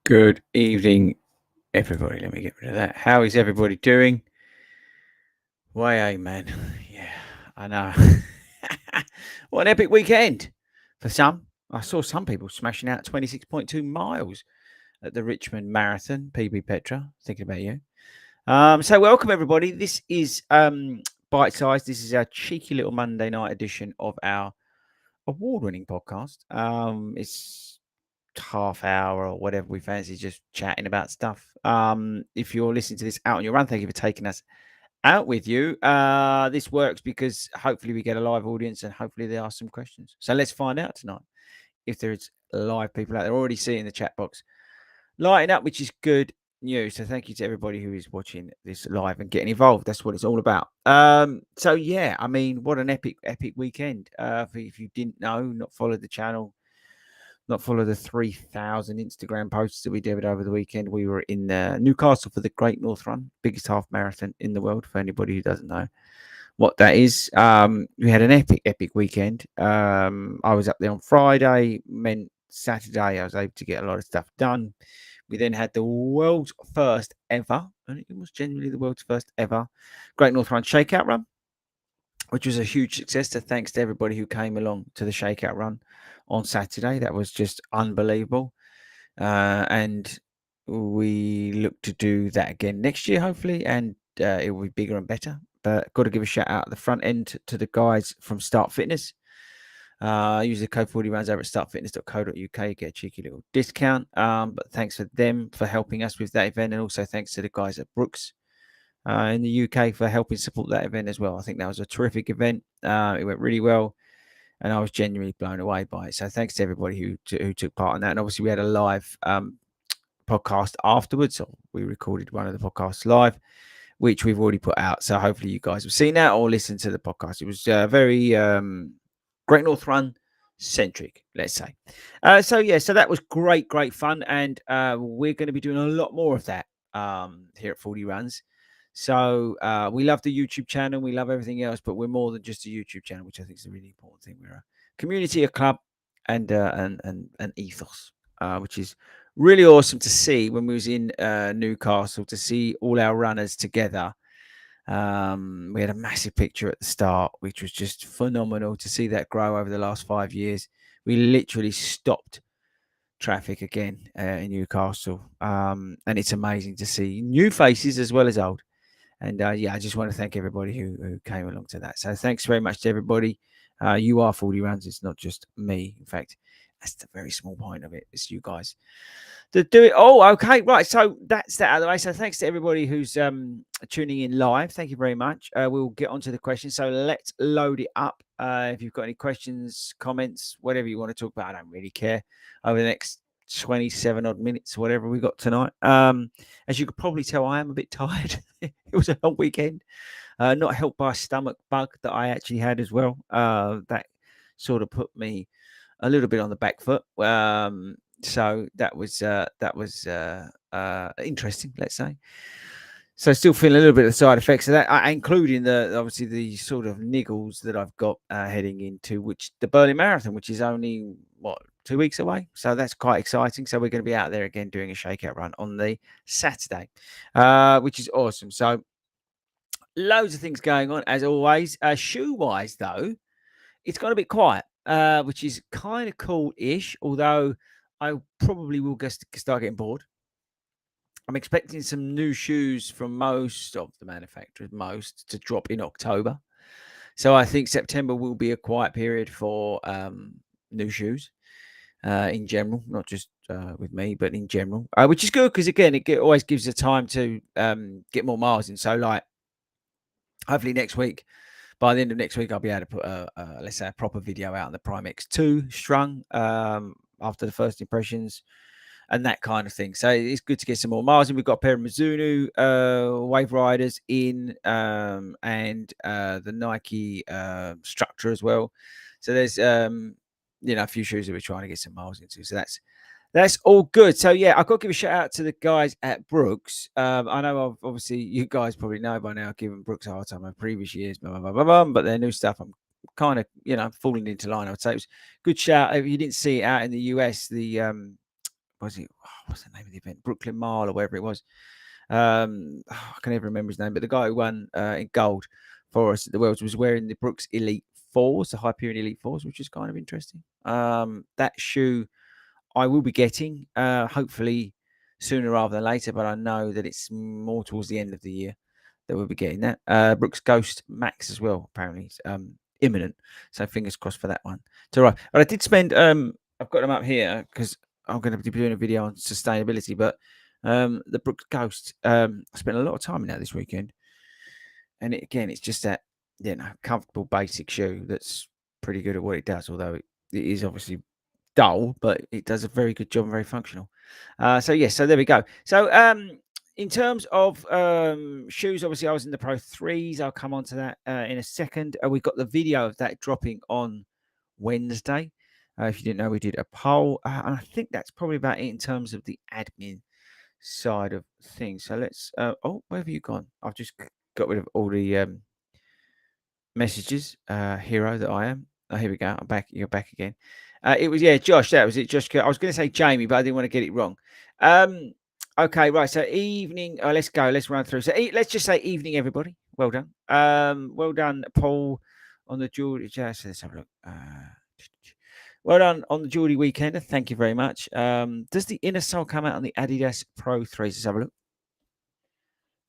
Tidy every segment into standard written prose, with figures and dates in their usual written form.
Good evening, everybody. Let me get rid of that. How is everybody doing? Why, man. Yeah, I know. What an epic weekend for some. I saw some people smashing out 26.2 miles at the Richmond Marathon, PB Petra. Thinking about you. So welcome everybody. This is Bite Size. This is our cheeky little Monday night edition of our award-winning podcast. It's half hour or whatever we fancy, just chatting about stuff. If you're listening to this out on your run, thank you for taking us out with you. This works because hopefully we get a live audience and hopefully there are some questions. So let's find out tonight if there's live people out there. Already see it in the chat box lighting up, which is good news. So thank you to everybody who is watching this live and getting involved. That's what it's all about. So yeah, I mean, what an epic weekend. If you didn't know, not followed the channel, not follow the 3,000 Instagram posts that we did over the weekend. We were in Newcastle for the Great North Run, biggest half marathon in the world, for anybody who doesn't know what that is. We had an epic weekend. I was up there on Friday, meant Saturday I was able to get a lot of stuff done. We then had the world's first ever, and it was genuinely the world's first ever Great North Run Shakeout Run, which was a huge success. So thanks to everybody who came along to the Shakeout Run on Saturday. That was just unbelievable. And we look to do that again next year, hopefully, and it will be bigger and better. But got to give a shout out at the front end to the guys from Start Fitness. Use the code 40 rounds over at startfitness.co.uk, get a cheeky little discount. But thanks for them for helping us with that event, and also thanks to the guys at Brooks in the UK for helping support that event as well. I think that was a terrific event. It went really well, and I was genuinely blown away by it. So thanks to everybody who took part in that. And obviously we had a live podcast afterwards. So we recorded one of the podcasts live, which we've already put out. So hopefully you guys have seen that or listened to the podcast. It was very Great North Run centric, let's say. So that was great fun, and we're going to be doing a lot more of that here at 40 Runs. So we love the YouTube channel, we love everything else, but we're more than just a YouTube channel, which I think is a really important thing. We're a community, a club, and an ethos, which is really awesome to see when we was in Newcastle, to see all our runners together. We had a massive picture at the start, which was just phenomenal to see that grow over the last 5 years. We literally stopped traffic again in Newcastle, and it's amazing to see new faces as well as old. And I just want to thank everybody who came along to that. So thanks very much to everybody. You are 40 Runs. It's not just me. In fact, that's the very small point of it. It's you guys to do it. Oh, okay, right. So that's that out of the way. So thanks to everybody who's tuning in live. Thank you very much. We'll get on to the questions. So let's load it up. If you've got any questions, comments, whatever you want to talk about, I don't really care. Over the next 27 odd minutes, whatever we got tonight. As you could probably tell, I am a bit tired. It was a long weekend. Not helped by a stomach bug that I actually had as well. That sort of put me a little bit on the back foot. So that was interesting, let's say. So still feeling a little bit of the side effects of that, including obviously the sort of niggles that I've got heading into the Berlin Marathon, which is only 2 weeks away. So that's quite exciting. So we're going to be out there again doing a shakeout run on the Saturday, which is awesome. So loads of things going on as always. Shoe wise though, it's got a bit quiet, which is kind of cool-ish, although I probably will start getting bored. I'm expecting some new shoes from most of the manufacturers, to drop in October. So I think September will be a quiet period for new shoes in general, not just with me, but in general, which is good because, again, it always gives you time to get more miles in. So, like, hopefully next week, by the end of next week, I'll be able to put let's say a proper video out on the Prime X2 strung after the first impressions and that kind of thing. So it's good to get some more miles in. We've got a pair of Mizuno Wave Riders in and the Nike Structure as well. So there's a few shoes that we're trying to get some miles into. So that's all good. So yeah, I've got to give a shout out to the guys at Brooks. I know obviously you guys probably know by now, I've given Brooks a hard time in previous years, but their new stuff, I'm kind of falling into line. I would say it was good shout. If you didn't see it out in the US, the was it? Oh, what's the name of the event? Brooklyn Mile or wherever it was. I can never remember his name, but the guy who won in gold for us at the Worlds was wearing the Brooks Elite Fours, the Hyperion Elite Fours, which is kind of interesting. That shoe I will be getting, hopefully sooner rather than later, but I know that it's more towards the end of the year that we'll be getting that. Brooks Ghost Max as well, apparently, it's imminent. So fingers crossed for that one. It's all right. But I did spend, I've got them up here because I'm going to be doing a video on sustainability, but the Brooks Ghost, I spent a lot of time in that this weekend. And it's just that, comfortable basic shoe that's pretty good at what it does, although it is obviously dull, but it does a very good job and very functional. So there we go. So in terms of shoes, obviously I was in the Pro 3s. I'll come on to that in a second. We've got the video of that dropping on Wednesday. If you didn't know, we did a poll. And I think that's probably about it in terms of the admin side of things. So let's, where have you gone? I've just got rid of all the messages, hero that I am. Oh, here we go. I'm back. You're back again. It was, Josh. That was it. Josh. I was going to say Jamie, but I didn't want to get it wrong. Okay, right. So evening. Let's go. Let's run through. So let's just say evening, everybody. Well done. Well done, Paul, on the Geordie. Let's have a look. Well done on the Geordie weekend. Thank you very much. Does the Inner Soul come out on the Adidas Pro 3s? Let's have a look.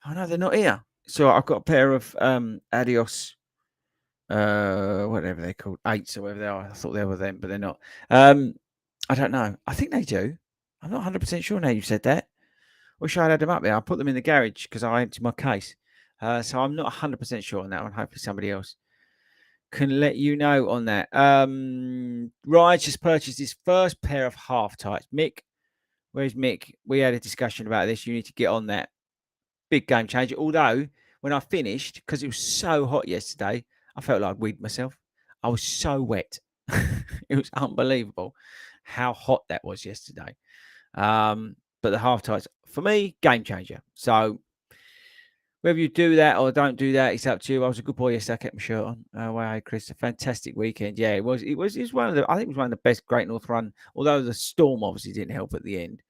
Oh no, they're not here. So I've got a pair of Adios. Whatever they're called, 8s or whatever they are. I thought they were them, but they're not. I don't know. I think they do. I'm not 100% sure now you've said that. Wish I had them up there. I put them in the garage because I emptied my case. So I'm not 100% sure on that one. Hopefully somebody else can let you know on that. Raj just purchased his first pair of half tights. Mick, where's Mick? We had a discussion about this. You need to get on that. Big game changer. Although when I finished, because it was so hot yesterday, I felt like I'd weed myself. I was so wet. It was unbelievable how hot that was yesterday. But the half tights, for me, game changer. So whether you do that or don't do that, it's up to you. I was a good boy yesterday. I kept my shirt on. Wow, Chris, a fantastic weekend. Yeah, it was. It was one of the. I think it was one of the best Great North Run. Although the storm obviously didn't help at the end,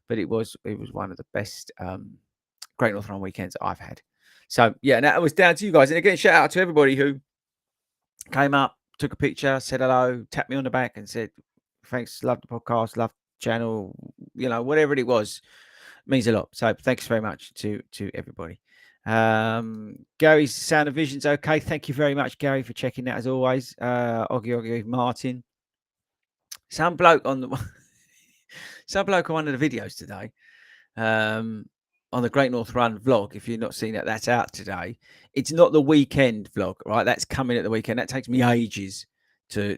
but it was one of the best Great North Run weekends I've had. So yeah, that was down to you guys. And again, shout out to everybody who came up, took a picture, said hello, tapped me on the back, and said thanks, love the podcast, love the channel, whatever it was, means a lot. So thanks very much to everybody. Gary's Sound of Vision's okay. Thank you very much, Gary, for checking that as always. Oggy Martin. Some bloke on one of the videos today. On the Great North Run vlog, if you've not seen it, that's out today. It's not the weekend vlog, right? That's coming at the weekend. That takes me ages to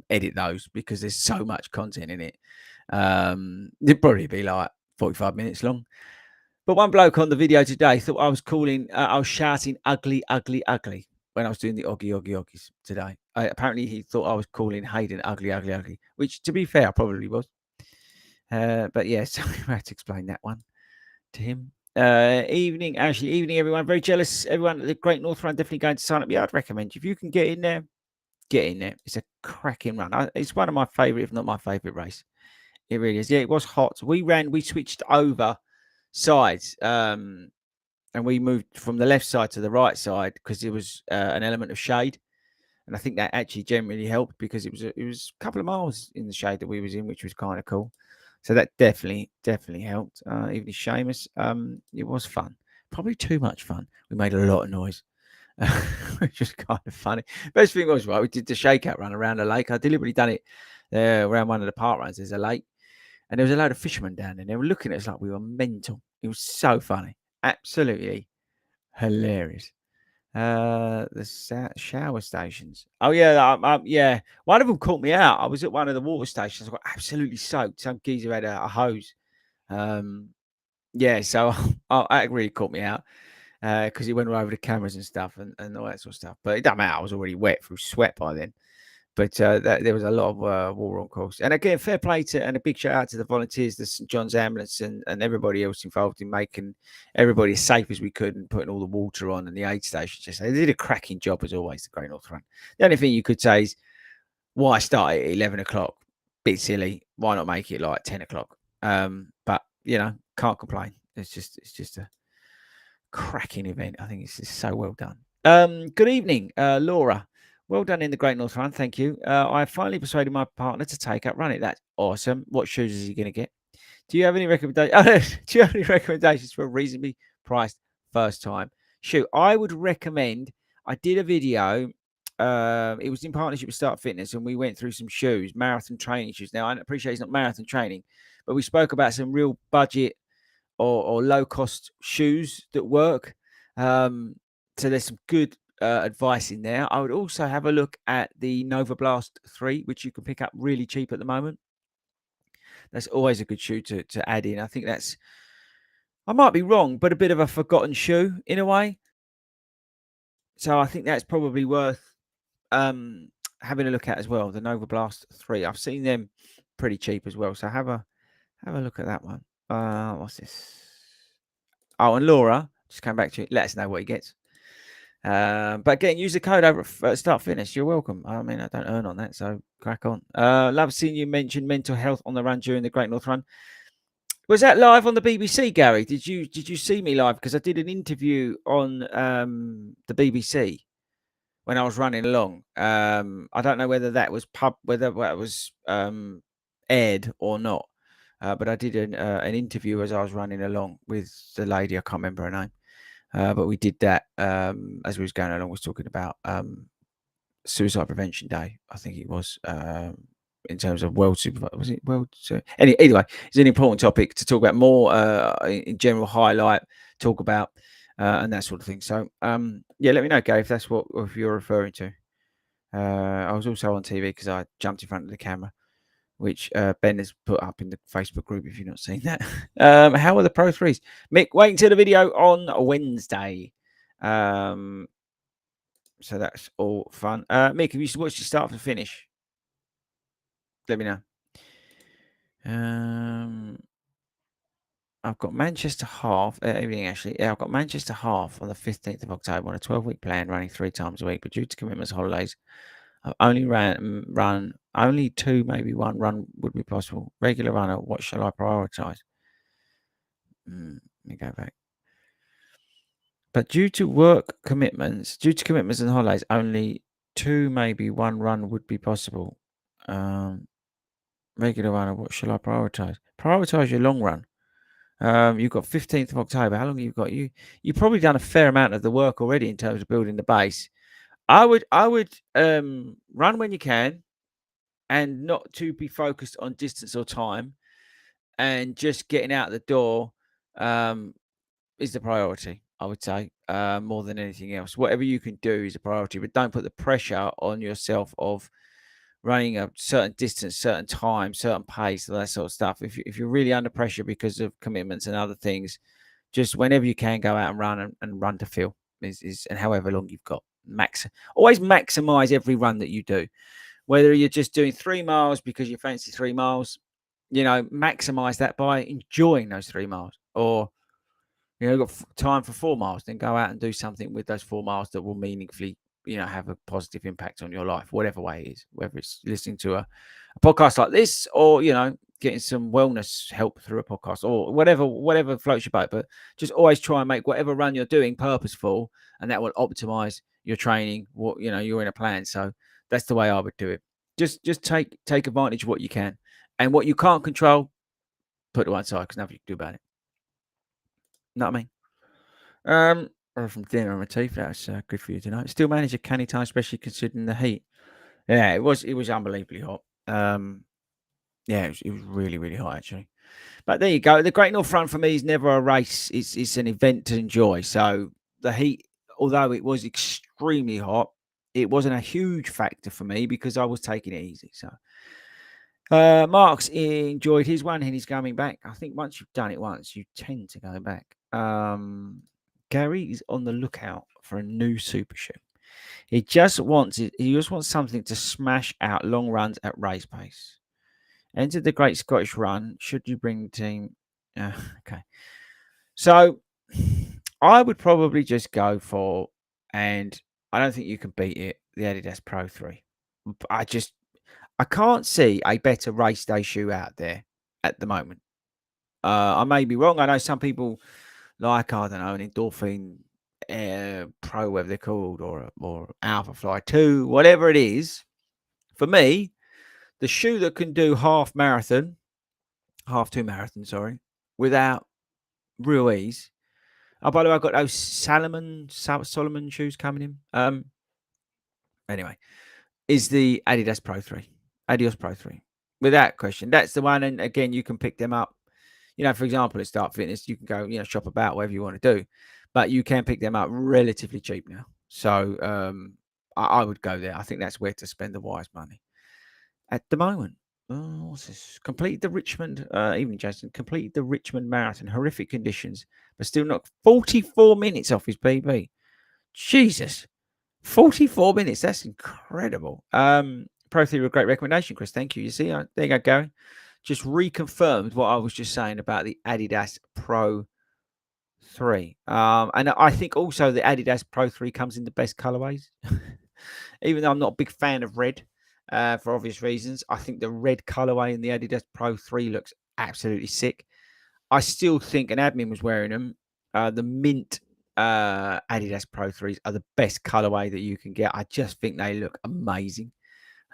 edit those because there's so much content in it. It'd probably be like 45 minutes long. But one bloke on the video today thought I was shouting ugly, ugly, ugly when I was doing the Oggies today. Apparently he thought I was calling Hayden ugly, ugly, ugly, which to be fair, I probably was. But yeah, so I had to explain that one to him. Evening, Ashley. Evening, everyone. Very jealous. Everyone at the Great North Run definitely going to sign up. Yeah, I'd recommend you. If you can get in there, get in there. It's a cracking run. It's one of my favourite, if not my favourite race. It really is. Yeah, it was hot. We switched over sides, and we moved from the left side to the right side because there was an element of shade. And I think that actually generally helped because it was a couple of miles in the shade that we was in, which was kind of cool. So that definitely helped. Even Seamus, it was fun. Probably too much fun. We made a lot of noise, which was kind of funny. Best thing was, right, we did the shakeout run around the lake. I deliberately done it around one of the park runs. There's a lake, and there was a load of fishermen down there. They were looking at us like we were mental. It was so funny. Absolutely hilarious. The shower stations. Oh yeah, yeah. One of them caught me out. I was at one of the water stations. I got absolutely soaked. Some geezer had a hose. Yeah, so that really caught me out because he went all over the cameras and stuff and all that sort of stuff. But it doesn't matter. I was already wet through sweat by then. But there was a lot of water on course. And again, fair play to and a big shout out to the volunteers, the St. John's Ambulance and everybody else involved in making everybody as safe as we could and putting all the water on and the aid stations. They did a cracking job as always, the Great North Run. The only thing you could say is why start at 11 o'clock bit silly. Why not make it like 10 o'clock? But can't complain. It's just a cracking event. I think it's just so well done. Good evening, Laura. Well done in the Great North Run. Thank you. I finally persuaded my partner to take up running. That's awesome. What shoes is he going to get? Do you have any recommendations? Do you have any recommendations for a reasonably priced first time shoe? I would recommend. I did a video. It was in partnership with Start Fitness, and we went through some shoes, marathon training shoes. Now I appreciate it's not marathon training, but we spoke about some real budget or low cost shoes that work. So there's some good advice in there. I would also have a look at the Nova Blast 3, which you can pick up really cheap at the moment. That's always a good shoe to add in. I think that's, I might be wrong, but a bit of a forgotten shoe in a way. So I think that's probably worth having a look at as well. The Nova Blast 3. I've seen them pretty cheap as well. So have a look at that one. What's this? Oh, and Laura just came back to you. Let us know what he gets. But again, use the code over at Start Fitness. You're welcome. I mean, I don't earn on that, so crack on. Love seeing you mention mental health on the run during the Great North Run. Was that live on the BBC, Gary? Did you see me live? Because I did an interview on the BBC when I was running along. I don't know whether that was whether that was aired or not. But I did an interview as I was running along with the lady. I can't remember her name. But we did that as we was going along. We was talking about Suicide Prevention Day, I think it was, in terms of World Super. Was it World? Anyway, it's an important topic to talk about more in general, highlight, talk about, and that sort of thing. So, yeah, let me know, Gary, if that's if you're referring to. I was also on TV because I jumped in front of the camera, which Ben has put up in the Facebook group if you've not seen that. How are the Pro 3s? Mick, wait until the video on Wednesday. So that's all fun. Mick, have you watched the start to finish? Let me know. I've got Manchester half, everything actually. Yeah, I've got Manchester half on the 15th of October on a 12-week plan running 3 times a week, but due to commitments, holidays, I've only run only 2, maybe 1 run would be possible. Regular runner, what shall I prioritize? Let me go back. But due to commitments and holidays, only 2, maybe 1 run would be possible. Regular runner, what shall I prioritize? Prioritize your long run. You've got 15th of October. How long have you got? You've probably done a fair amount of the work already in terms of building the base. I would run when you can, and not to be focused on distance or time, and just getting out the door is the priority. I would say more than anything else. Whatever you can do is a priority, but don't put the pressure on yourself of running a certain distance, certain time, certain pace, all that sort of stuff. If you're really under pressure because of commitments and other things, just whenever you can go out and run and run to feel is and however long you've got. Always maximize every run that you do. Whether you're just doing 3 miles because you fancy 3 miles, maximize that by enjoying those 3 miles. Or got time for 4 miles, then go out and do something with those 4 miles that will meaningfully, have a positive impact on your life, whatever way it is, whether it's listening to a podcast like this or, getting some wellness help through a podcast or whatever floats your boat. But just always try and make whatever run you're doing purposeful, and that will optimize your training. You're in a plan. So that's the way I would do it. Just take advantage of what you can, and what you can't control, put to one side because nothing you can do about it. Know what I mean? Or from dinner on my teeth. That's good for you tonight. Still manage a canny time, especially considering the heat. Yeah, it was unbelievably hot. Yeah, it was really, really hot actually. But there you go. The Great North Run for me is never a race. It's an event to enjoy. So the heat, although it was extremely hot, it wasn't a huge factor for me because I was taking it easy. So Mark's enjoyed his one and he's coming back. I think once you've done it once, you tend to go back. Gary is on the lookout for a new super shoe. He just wants something to smash out long runs at race pace. Enter the Great Scottish Run. Should you bring the team? Okay. So I would probably just go for, and I don't think you can beat it, the Adidas Pro 3. I can't see a better race day shoe out there at the moment. I may be wrong. I know some people like, I don't know, an Endorphin Pro, whatever they're called, or Alpha Fly 2, whatever it is. For me, the shoe that can do half two marathon, sorry, without real ease. Oh, by the way, I've got those Solomon shoes coming in. Anyway, is the Adidas Pro 3. Adios Pro 3. Without question. That's the one. And again, you can pick them up. For example, at Start Fitness, you can go, shop about whatever you want to do. But you can pick them up relatively cheap now. So I would go there. I think that's where to spend the wise money at the moment. Oh, what's this? Completed the Richmond, evening, Jason. Completed the Richmond Marathon. Horrific conditions, but still knocked 44 minutes off his PB. Jesus. 44 minutes. That's incredible. Pro 3 were a great recommendation, Chris. Thank you. You see, there you go, Gary. Just reconfirmed what I was just saying about the Adidas Pro 3. And I think also the Adidas Pro 3 comes in the best colorways. Even though I'm not a big fan of red for obvious reasons, I think the red colorway in the Adidas Pro 3 looks absolutely sick. I still think, and admin was wearing them, the mint Adidas Pro 3s are the best colorway that you can get. I just think they look amazing.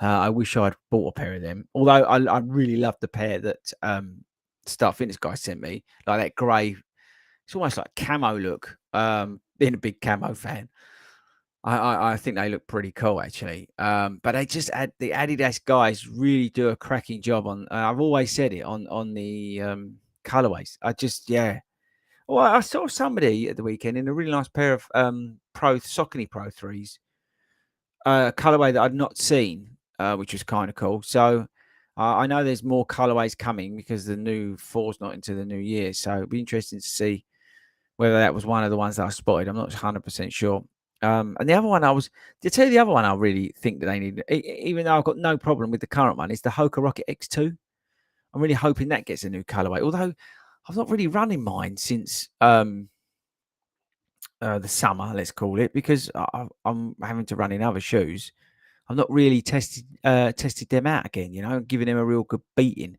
I wish I'd bought a pair of them. Although I really love the pair that Start Fitness guy sent me, like that grey. It's almost like camo look. Being a big camo fan, I think they look pretty cool actually. But they just the Adidas guys really do a cracking job on. I've always said it on the colorways. Well, I saw somebody at the weekend in a really nice pair of Saucony Pro 3s, colorway that I'd not seen, which was kind of cool. So I know there's more colorways coming because the new 4's not into the new year. So it'd be interesting to see whether that was one of the ones that I spotted. I'm not 100% sure. And the other one to tell you the other one I really think that they need, even though I've got no problem with the current one, is the Hoka Rocket X2. I'm really hoping that gets a new colorway, although I've not really run in mine since the summer, let's call it, because I'm having to run in other shoes. I've not really tested them out again, giving them a real good beating.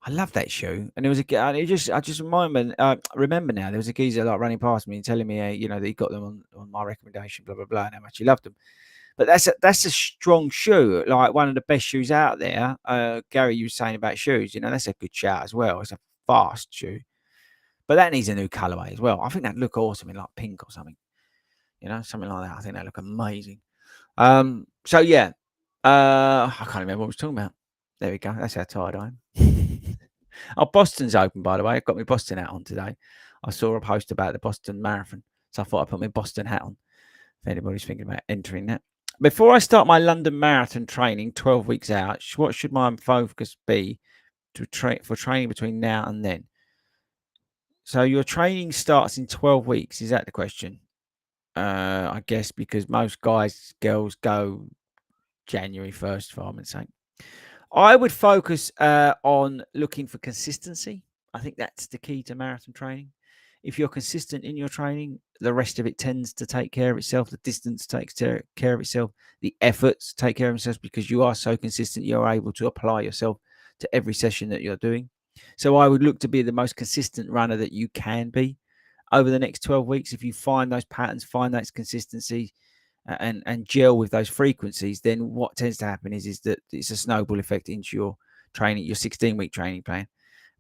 I love that shoe, and there was I just remember now there was a geezer like running past me and telling me, that he got them on my recommendation, blah blah blah, and how much he loved them. But that's a strong shoe, like one of the best shoes out there. Gary, you were saying about shoes, that's a good shout as well. It's a fast shoe. But that needs a new colorway as well. I think that'd look awesome in like pink or something. Something like that. I think they look amazing. So yeah. I can't remember what I was talking about. There we go. That's how tired I am. Oh, Boston's open, by the way. I've got my Boston hat on today. I saw a post about the Boston Marathon. So I thought I'd put my Boston hat on. If anybody's thinking about entering that. Before I start my London Marathon training 12 weeks out, what should my focus be for training between now and then? So your training starts in 12 weeks. Is that the question? I guess because most girls go January 1st, for argument's sake. I would focus on looking for consistency. I think that's the key to marathon training. If you're consistent in your training, the rest of it tends to take care of itself. The distance takes care of itself. The efforts take care of themselves because you are so consistent. You're able to apply yourself to every session that you're doing. So I would look to be the most consistent runner that you can be over the next 12 weeks. If you find those patterns, find that consistency, and gel with those frequencies, then what tends to happen is that it's a snowball effect into your training, your 16-week training plan.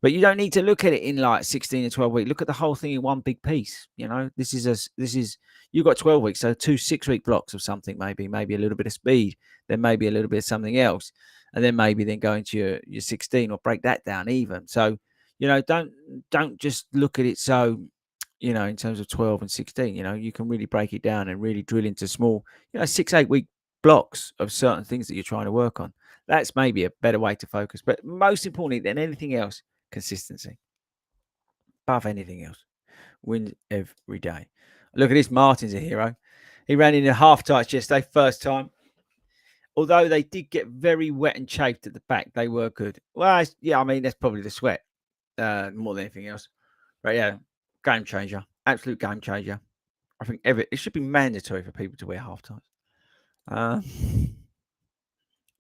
But you don't need to look at it in like 16 and 12 weeks. Look at the whole thing in one big piece. This is you've got 12 weeks, so 2 6-week blocks of something, maybe a little bit of speed, then maybe a little bit of something else, and then maybe go into your 16 or break that down even. So don't just look at it so in terms of 12 and 16, you can really break it down and really drill into small, 6-8 week blocks of certain things that you're trying to work on. That's maybe a better way to focus. But most importantly than anything else, consistency. Above anything else. Win every day. Look at this. Martin's a hero. He ran in a half tights yesterday, first time. Although they did get very wet and chafed at the back, they were good. Well, yeah, I mean, that's probably the sweat more than anything else. But yeah, game changer. Absolute game changer. I think it should be mandatory for people to wear half tights.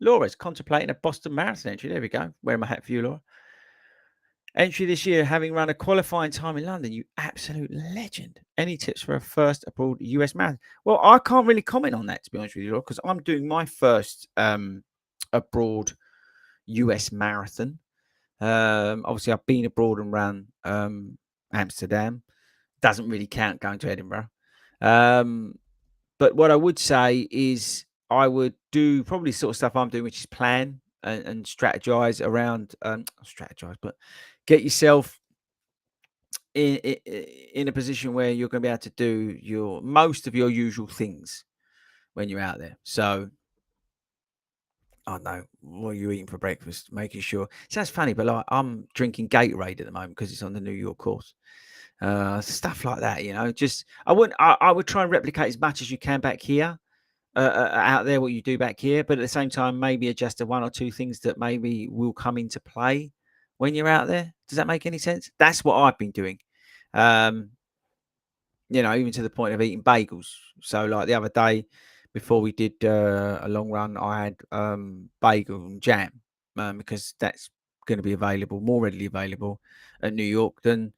Laura's contemplating a Boston Marathon entry. There we go. Wearing my hat for you, Laura. Entry this year, having run a qualifying time in London. You absolute legend. Any tips for a first abroad US marathon? Well, I can't really comment on that, to be honest with you, Laura, because I'm doing my first abroad US marathon. Obviously, I've been abroad and ran Amsterdam. Doesn't really count going to Edinburgh. But what I would say is I would do probably sort of stuff I'm doing, which is plan and strategize around strategize, but get yourself in a position where you're going to be able to do your most of your usual things when you're out there. So I don't know what are you eating for breakfast, making sure. Sounds funny, but like I'm drinking Gatorade at the moment because it's on the New York course. Stuff like that, just I would try and replicate as much as you can back here, out there, what you do back here, but at the same time maybe adjust to one or two things that maybe will come into play when you're out there. Does that make any sense? That's what I've been doing. um even to the point of eating bagels. So like the other day before we did a long run, I had bagel and jam, because that's going to be available, more readily available at New York than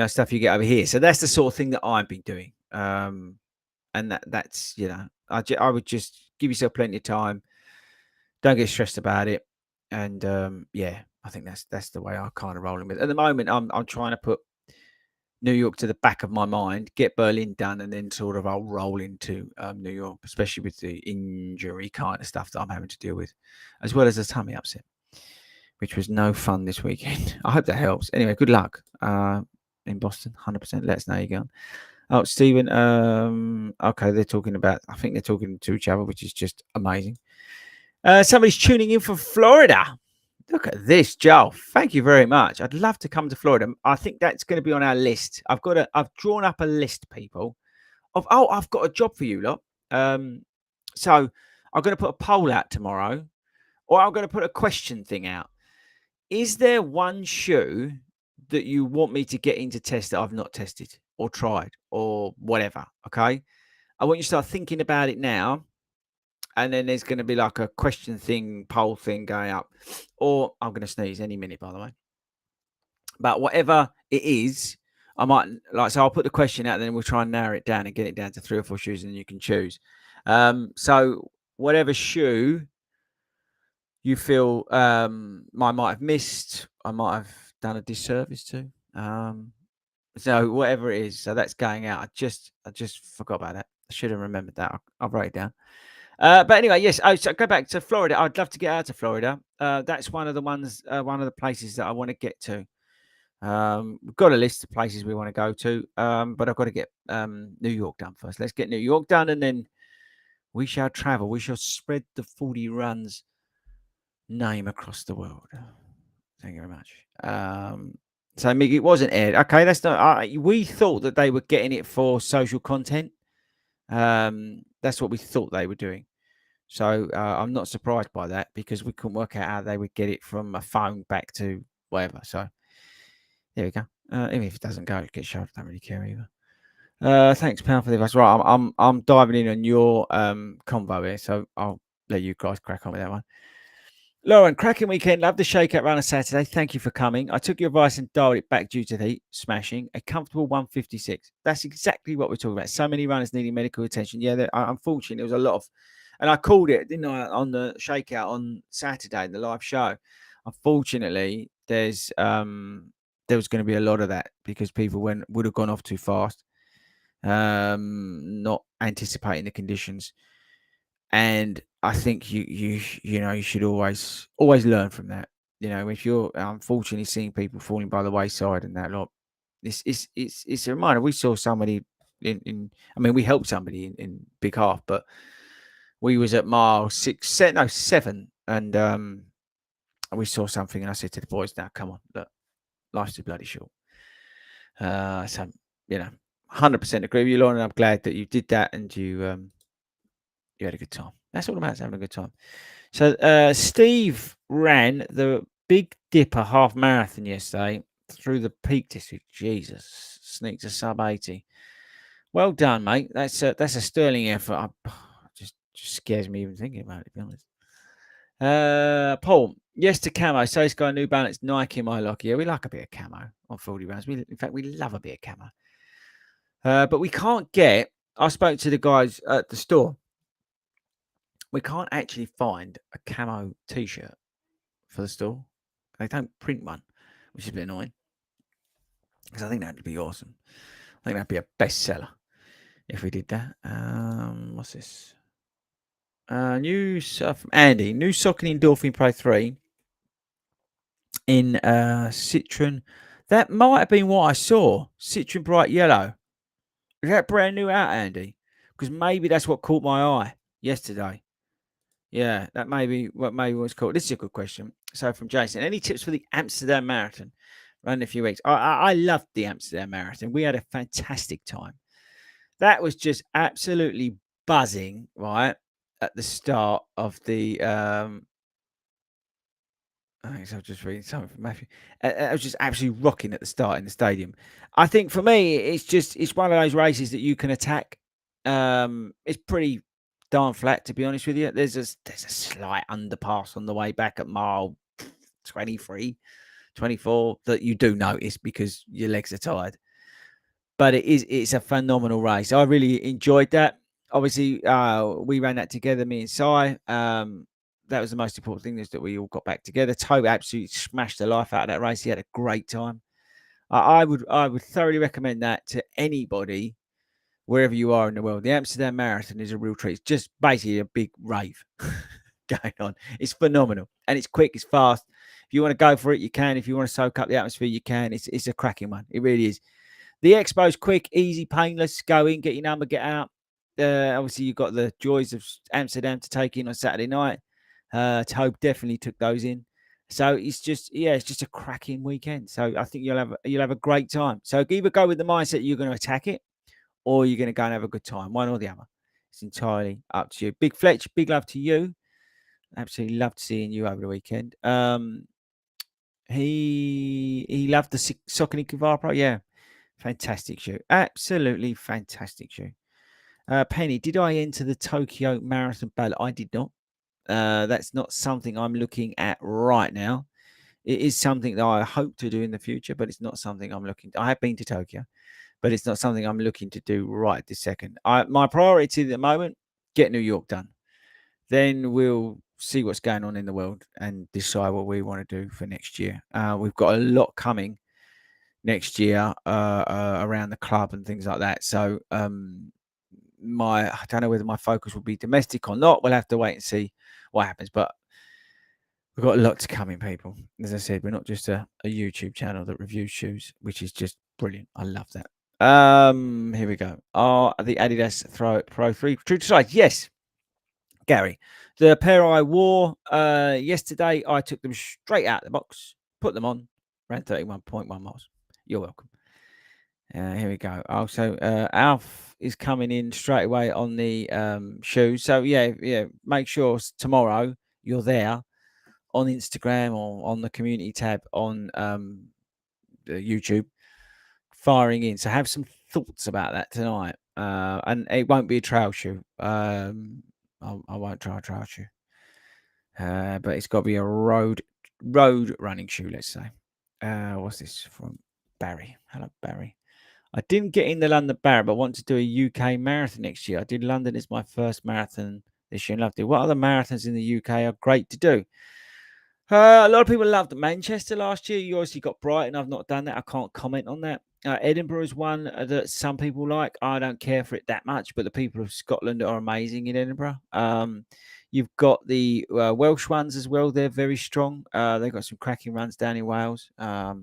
stuff you get over here. So that's the sort of thing that I've been doing. And that's I would just give yourself plenty of time. Don't get stressed about it. And yeah, I think that's the way I kind of rolling with it. At the moment, I'm trying to put New York to the back of my mind, get Berlin done, and then sort of I'll roll into New York, especially with the injury kind of stuff that I'm having to deal with, as well as a tummy upset, which was no fun this weekend. I hope that helps. Anyway, good luck in Boston, 100%. Let us know how you're going. Oh, Stephen. Okay, I think they're talking to each other, which is just amazing. Somebody's tuning in from Florida. Look at this, Joel. Thank you very much. I'd love to come to Florida. I think that's going to be on our list. I've drawn up a list, people, of I've got a job for you lot. So I'm going to put a poll out tomorrow, or I'm going to put a question thing out. Is there one shoe that you want me to get into test that I've not tested or tried or whatever? Okay. I want you to start thinking about it now. And then there's going to be like a question thing, poll thing going up. Or I'm going to sneeze any minute, by the way. But whatever it is, I might so I'll put the question out, and then we'll try and narrow it down and get it down to 3 or 4 shoes, and you can choose. So whatever shoe you feel I might have missed, I might have done a disservice to. So whatever it is, so that's going out. I just forgot about that. I should have remembered that. I'll write it down. But anyway, yes. Oh, so go back to Florida. I'd love to get out to Florida. That's one of the places that I want to get to. We've got a list of places we want to go to, but I've got to get New York done first. Let's get New York done, and then we shall travel. We shall spread the 40 runs name across the world. Thank you very much. So Mig, it wasn't aired. Okay, that's not. We thought that they were getting it for social content. That's what we thought they were doing. So I'm not surprised by that, because we couldn't work out how they would get it from a phone back to whatever. So there we go. Even if it doesn't go, it gets shoved. I don't really care either. Thanks, Pound, for the advice. Right, I'm diving in on your convo here, so I'll let you guys crack on with that one. Lauren, cracking weekend. Love the shakeout run on Saturday. Thank you for coming. I took your advice and dialed it back due to the heat. Smashing. A comfortable 156. That's exactly what we're talking about. So many runners needing medical attention. Yeah, unfortunately, there was a lot of, and I called it, didn't I, on the shakeout on Saturday, the live show. Unfortunately, there was going to be a lot of that, because people would have gone off too fast, not anticipating the conditions. And I think you should always learn from that. If you're unfortunately seeing people falling by the wayside and that lot, it's a reminder. We saw somebody I mean, we helped somebody in Big Half, but we was at mile 7, and we saw something, and I said to the boys, "Now, come on, look, life's too bloody short." So 100% agree with you, Lauren. I'm glad that you did that, and you had a good time. That's all about having a good time. So Steve ran the Big Dipper half marathon yesterday through the Peak District. Jesus, sneaks a sub 80. Well done, mate. That's a sterling effort. Just scares me even thinking about it, to be honest. Paul, yes to camo. So it's got a New Balance Nike in my lock. Yeah, we like a bit of camo on 40 rounds. In fact, we love a bit of camo. But we can't get. I spoke to the guys at the store. We can't actually find a camo T-shirt for the store. They don't print one, which is a bit annoying. Because I think that'd be awesome. I think that'd be a bestseller if we did that. What's this? New from Andy. New Saucony Endorphin Pro 3 in Citron. That might have been what I saw. Citron Bright Yellow. Is that brand new out, Andy? Because maybe that's what caught my eye yesterday. Yeah, that may be what maybe was caught. This is a good question. So from Jason, any tips for the Amsterdam Marathon? Run in a few weeks. I loved the Amsterdam Marathon. We had a fantastic time. That was just absolutely buzzing, right? At the start of the I was just reading something from Matthew. I was just absolutely rocking at the start in the stadium. I think for me, it's one of those races that you can attack. It's pretty darn flat, to be honest with you. There's a slight underpass on the way back at mile 23, 24 that you do notice because your legs are tired. But it's a phenomenal race. I really enjoyed that. Obviously, we ran that together, me and Si. That was the most important thing, is that we all got back together. Toby absolutely smashed the life out of that race. He had a great time. I would thoroughly recommend that to anybody, wherever you are in the world. The Amsterdam Marathon is a real treat. It's just basically a big rave going on. It's phenomenal, and it's quick. It's fast. If you want to go for it, you can. If you want to soak up the atmosphere, you can. It's a cracking one. It really is. The expo's quick, easy, painless. Go in, get your number, get out. Obviously, you've got the joys of Amsterdam to take in on Saturday night. Tobe definitely took those in. So it's just a cracking weekend. So I think you'll have a great time. So either go with the mindset you're going to attack it, or you're going to go and have a good time. One or the other. It's entirely up to you. Big Fletch, big love to you. Absolutely loved seeing you over the weekend. He loved the Saucony Kavara Pro. Yeah, fantastic shoe. Absolutely fantastic shoe. Penny, did I enter the Tokyo Marathon ballot? I did not. That's not something I'm looking at right now. It is something that I hope to do in the future, but it's not something I'm looking to. I have been to Tokyo, but it's not something I'm looking to do right this second. My priority at the moment, get New York done. Then we'll see what's going on in the world and decide what we want to do for next year. We've got a lot coming next year around the club and things like that. So I don't know whether my focus will be domestic or not. We'll have to wait and see what happens. But we've got a lot to come in, people. As I said, we're not just a YouTube channel that reviews shoes, which is just brilliant. I love that. Here we go. The Adidas Pro 3 true to size? Yes, Gary. The pair I wore yesterday, I took them straight out of the box, put them on, ran 31.1 miles. You're welcome. Here we go. Also, Alf is coming in straight away on the shoes. So yeah. Make sure tomorrow you're there on Instagram or on the community tab on YouTube, firing in. So have some thoughts about that tonight. And it won't be a trail shoe. I won't try a trail shoe. But it's got to be a road running shoe. Let's say. What's this from Barry? Hello, Barry. I didn't get in the London Marathon, but want to do a UK marathon next year. I did London as my first marathon this year and loved it. What other marathons in the UK are great to do? A lot of people loved Manchester last year. You obviously got Brighton. I've not done that. I can't comment on that. Edinburgh is one that some people like. I don't care for it that much, but the people of Scotland are amazing in Edinburgh. You've got the Welsh ones as well. They're very strong. They've got some cracking runs down in Wales. But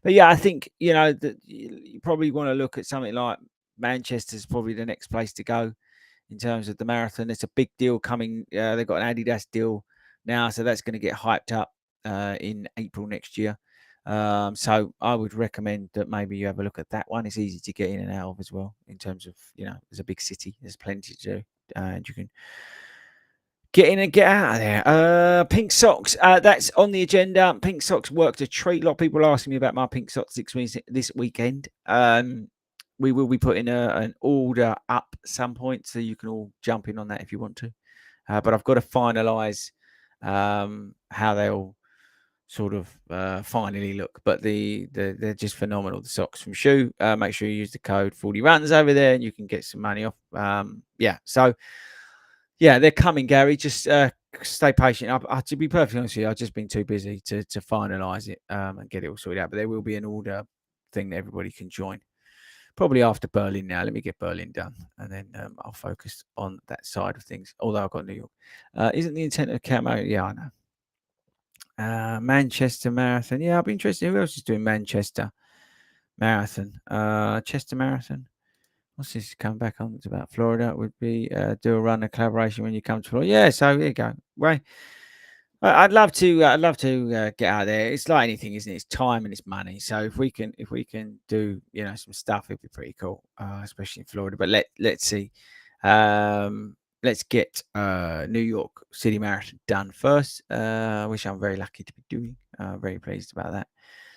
yeah, I think, that you probably want to look at something like Manchester's probably the next place to go in terms of the marathon. It's a big deal coming. They've got an Adidas deal now, so that's going to get hyped up in April next year. So I would recommend that maybe you have a look at that one. It's easy to get in and out of as well in terms of, there's a big city. There's plenty to do. And you can get in and get out of there. Pink socks. That's on the agenda. Pink socks worked a treat. A lot of people are asking me about my pink socks this weekend. We will be putting an order up some point, so you can all jump in on that if you want to. But I've got to finalise how they'll sort of finally look. But they're just phenomenal. The socks from Shoe. Make sure you use the code 40 runs over there, and you can get some money off. Yeah, so yeah, they're coming, Gary. Just stay patient. To be perfectly honest with you, I've just been too busy to finalise it and get it all sorted out. But there will be an order thing that everybody can join. Probably after Berlin now. Let me get Berlin done, and then I'll focus on that side of things. Although I've got New York. Isn't the intent of camo? Yeah, I know. Manchester Marathon. Yeah, I'll be interested. Who else is doing Manchester Marathon? Chester Marathon. What's this coming back on? It's about Florida. It would be do a run, a collaboration when you come to Florida. Yeah, so there you go. Right. I'd love to. I'd love to get out there. It's like anything, isn't it? It's time and it's money. So if we can do some stuff, it'd be pretty cool, especially in Florida. But let's see. Let's get New York City Marathon done first, which I'm very lucky to be doing. Very pleased about that.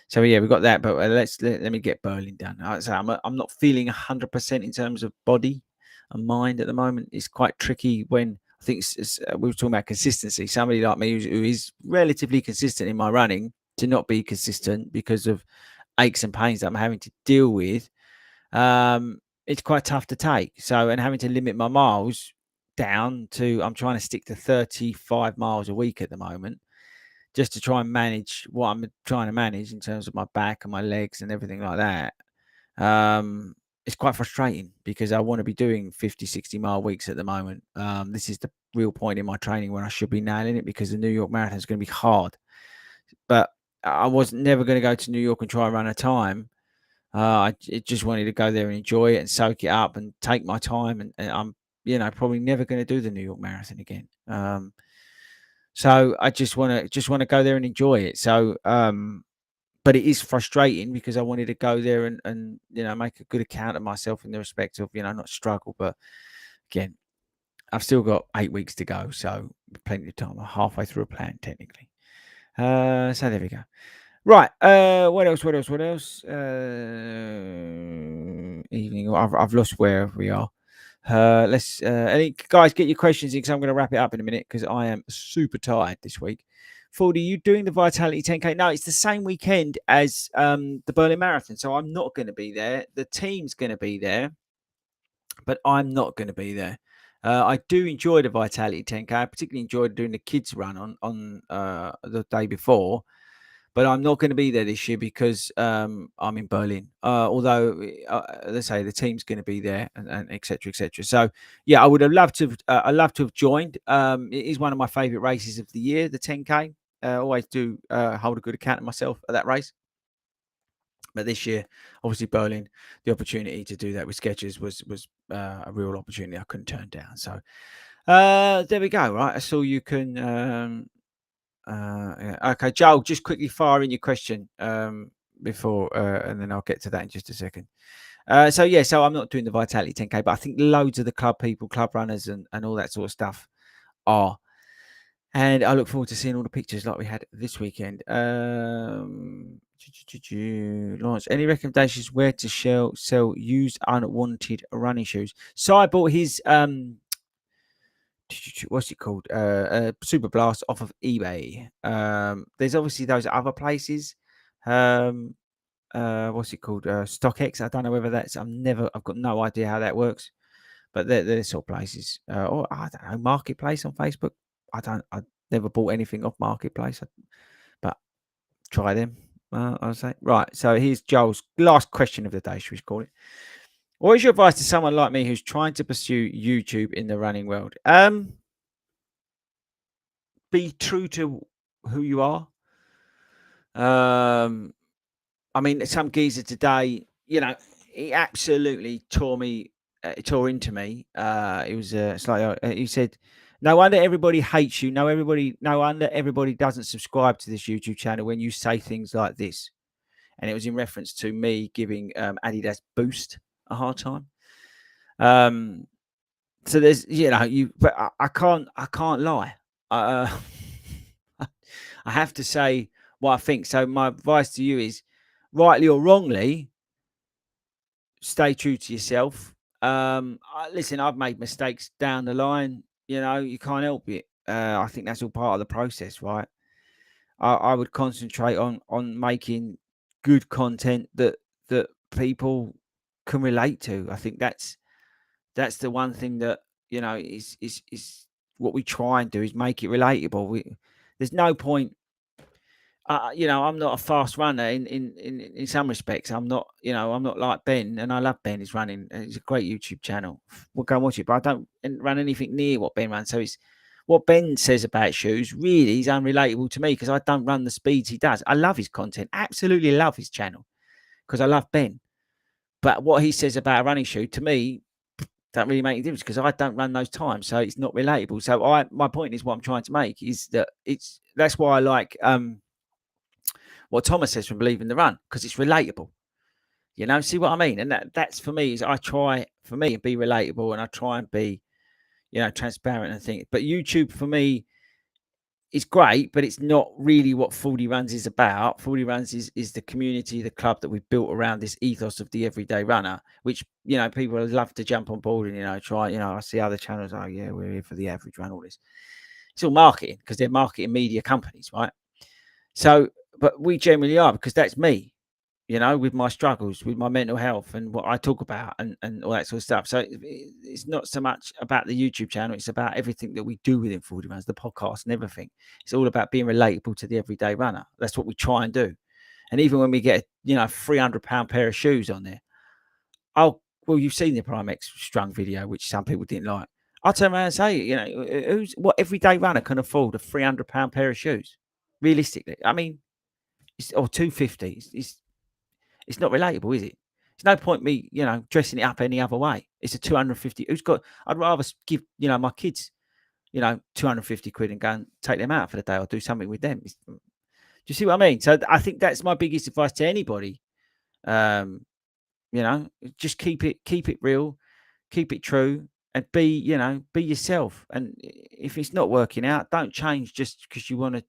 So yeah, we got that, but let me get Berlin done. So I'm not feeling 100% in terms of body and mind at the moment. It's quite tricky when I think we were talking about consistency. Somebody like me who is relatively consistent in my running to not be consistent because of aches and pains that I'm having to deal with. It's quite tough to take. So and having to limit my miles down to I'm trying to stick to 35 miles a week at the moment just to try and manage what I'm trying to manage in terms of my back and my legs and everything like that. It's quite frustrating because I want to be doing 50, 60-mile weeks at the moment. This is the real point in my training when I should be nailing it because the New York Marathon is going to be hard. But I was never going to go to New York and try and run a time. I just wanted to go there and enjoy it and soak it up and take my time. And I'm, probably never going to do the New York Marathon again. So I just want to go there and enjoy it. So, but it is frustrating because I wanted to go there and make a good account of myself in the respect of not struggle. But again, I've still got 8 weeks to go, so plenty of time. I'm halfway through a plan technically. So there we go. Right. What else? What else? What else? Evening. I've lost where we are. Let's any guys get your questions in because I'm going to wrap it up in a minute because I am super tired this week. Fordy, you doing the Vitality 10K? No, it's the same weekend as the Berlin Marathon, so I'm not going to be there. The team's going to be there, but I'm not going to be there. I do enjoy the Vitality 10K. I particularly enjoyed doing the kids run on the day before. But I'm not going to be there this year because I'm in Berlin. Although, let's say the team's going to be there and et cetera, et cetera. So, yeah, I would have loved to. I'd love to have joined. It is one of my favourite races of the year, the 10K. Always do hold a good account of myself at that race. But this year, obviously Berlin, the opportunity to do that with Skechers was a real opportunity I couldn't turn down. So there we go. Right, that's all you can. Yeah. Okay, Joel, just quickly fire in your question before, and then I'll get to that in just a second. So I'm not doing the Vitality 10K, but I think loads of the club people, club runners, and all that sort of stuff are. And I look forward to seeing all the pictures like we had this weekend. Lawrence, any recommendations where to sell used unwanted running shoes? So I bought his what's it called? Super Blast off of eBay. There's obviously those other places. What's it called? StockX. I don't know whether that's. I've got no idea how that works. But they're sort of places. Or I don't know, Marketplace on Facebook. I never bought anything off Marketplace, but try them. I'll say. Right. So here's Joel's last question of the day. Should we call it? What is your advice to someone like me who's trying to pursue YouTube in the running world? Be true to who you are. I mean, some geezer today, he absolutely tore into me. It was it's like he said, "No wonder everybody hates you. No wonder everybody doesn't subscribe to this YouTube channel when you say things like this." And it was in reference to me giving Adidas Boost a hard time. So there's, but I can't lie. I have to say what I think. So my advice to you is, rightly or wrongly, stay true to yourself. Listen, I've made mistakes down the line. You can't help it. I think that's all part of the process, right? I would concentrate on making good content that people can relate to. I think that's the one thing that is what we try and do is make it relatable. There's no point. I'm not a fast runner in some respects. I'm not like Ben, and I love Ben. He's running, and it's a great YouTube channel. We'll go and watch it, but I don't run anything near what Ben runs. So it's what Ben says about shoes really is unrelatable to me because I don't run the speeds he does. I love his content, absolutely love his channel because I love Ben. But what he says about a running shoe to me don't really make any difference because I don't run those times, so it's not relatable. So my point is what I'm trying to make is that that's why I like what Thomas says from Believe in the Run because it's relatable. See what I mean? And that's for me is I try for me and be relatable and I try and be transparent and think. But YouTube for me is great, but it's not really what 40 Runs is about. 40 Runs is the community, the club that we've built around this ethos of the everyday runner, which people love to jump on board and try. I see other channels. Oh yeah, we're here for the average run. All this. It's all marketing because they're marketing media companies, right? So, but we generally are because that's me. With my struggles, with my mental health and what I talk about and all that sort of stuff. So it's not so much about the YouTube channel. It's about everything that we do within 40 Runs, the podcast and everything. It's all about being relatable to the everyday runner. That's what we try and do. And even when we get, £300 pair of shoes on there, well, you've seen the Primex strung video, which some people didn't like. I'll turn around and say, what everyday runner can afford a £300 pair of shoes? Realistically, I mean, or 250. It's not relatable, is it? There's no point me, dressing it up any other way. It's a 250. I'd rather give, my kids, 250 quid and go and take them out for the day or do something with them. Do you see what I mean? So I think that's my biggest advice to anybody. Just keep it real, keep it true and be yourself. And if it's not working out, don't change just because you want to,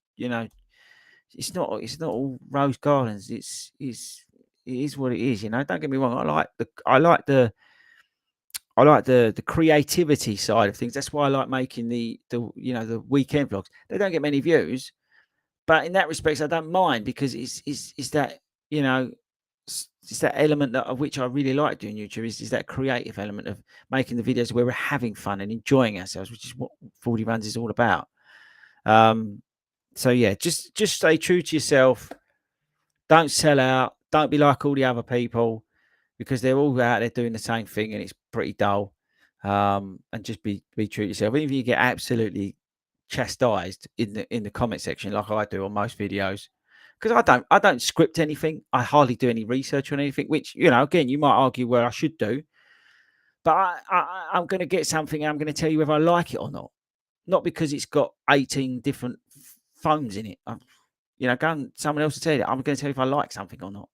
it's not all rose gardens. It is what it is. Don't get me wrong. I like the creativity side of things. That's why I like making the weekend vlogs. They don't get many views, but in that respect, I don't mind because it's that it's that element of which I really like doing YouTube is that creative element of making the videos where we're having fun and enjoying ourselves, which is what 40 Runs is all about. So yeah, just stay true to yourself. Don't sell out. Don't be like all the other people because they're all out there doing the same thing and it's pretty dull. And just be true to yourself. Even if you get absolutely chastised in the comment section, like I do on most videos, because I don't script anything. I hardly do any research on anything. Which again, you might argue where I should do, but I'm going to get something. And I'm going to tell you whether I like it or not because it's got 18 different phones in it. Go and someone else will tell you that. I'm going to tell you if I like something or not.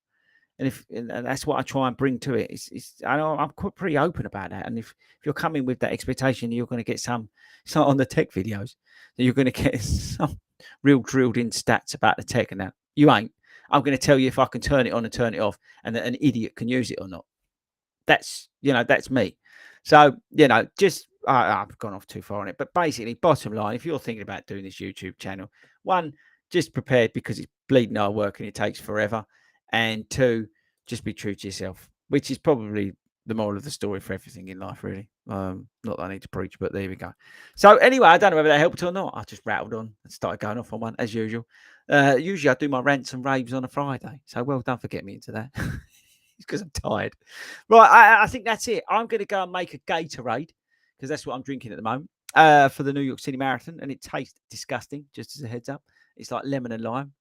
And that's what I try and bring to it. I know I'm quite pretty open about that. And if you're coming with that expectation, you're going to get some on the tech videos, that you're going to get some real drilled in stats about the tech and that. You ain't. I'm going to tell you if I can turn it on and turn it off and that an idiot can use it or not. That's me. So, just I've gone off too far on it. But basically, bottom line, if you're thinking about doing this YouTube channel, one, just prepared because it's bleeding hard work and it takes forever. And two, just be true to yourself, which is probably the moral of the story for everything in life, really. Not that I need to preach, but there we go. So anyway, I don't know whether that helped or not. I just rattled on and started going off on one as usual. Usually I do my rants and raves on a Friday. So well done for getting me into that. It's because I'm tired. Right, I think that's it. I'm going to go and make a Gatorade because that's what I'm drinking at the moment for the New York City Marathon. And it tastes disgusting, just as a heads up. It's like lemon and lime.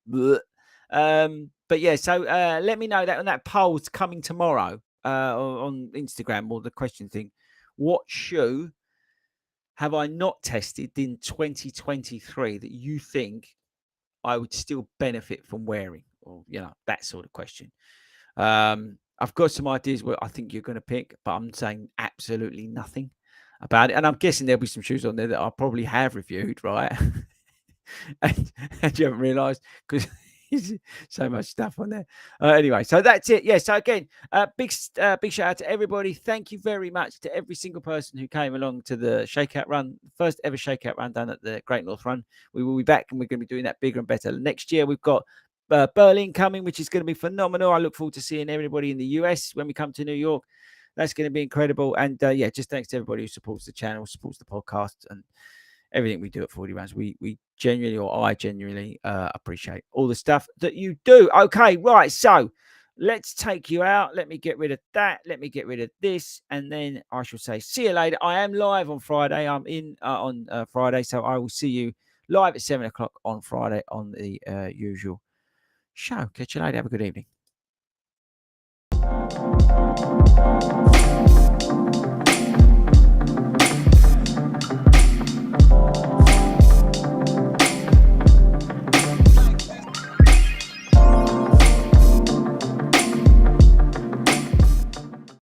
But yeah, so let me know that on that poll's coming tomorrow on Instagram or the question thing. What shoe have I not tested in 2023 that you think I would still benefit from wearing? Or, that sort of question. I've got some ideas what I think you're going to pick, but I'm saying absolutely nothing about it. And I'm guessing there'll be some shoes on there that I probably have reviewed, right? and you haven't realised because So much stuff on there. Anyway, so that's it. Yeah. So again, big shout out to everybody. Thank you very much to every single person who came along to the Shakeout Run, first ever Shakeout Run done at the Great North Run. We will be back, and we're going to be doing that bigger and better next year. We've got Berlin coming, which is going to be phenomenal. I look forward to seeing everybody in the US when we come to New York. That's going to be incredible. And yeah, just thanks to everybody who supports the channel, supports the podcast, and everything we do at 40 Rounds. We genuinely, or I genuinely appreciate all the stuff that you do. Okay, right. So let's take you out. Let me get rid of that. Let me get rid of this. And then I shall say, see you later. I am live on Friday. I'm in on Friday. So I will see you live at 7 o'clock on Friday on the usual show. Catch you later. Have a good evening.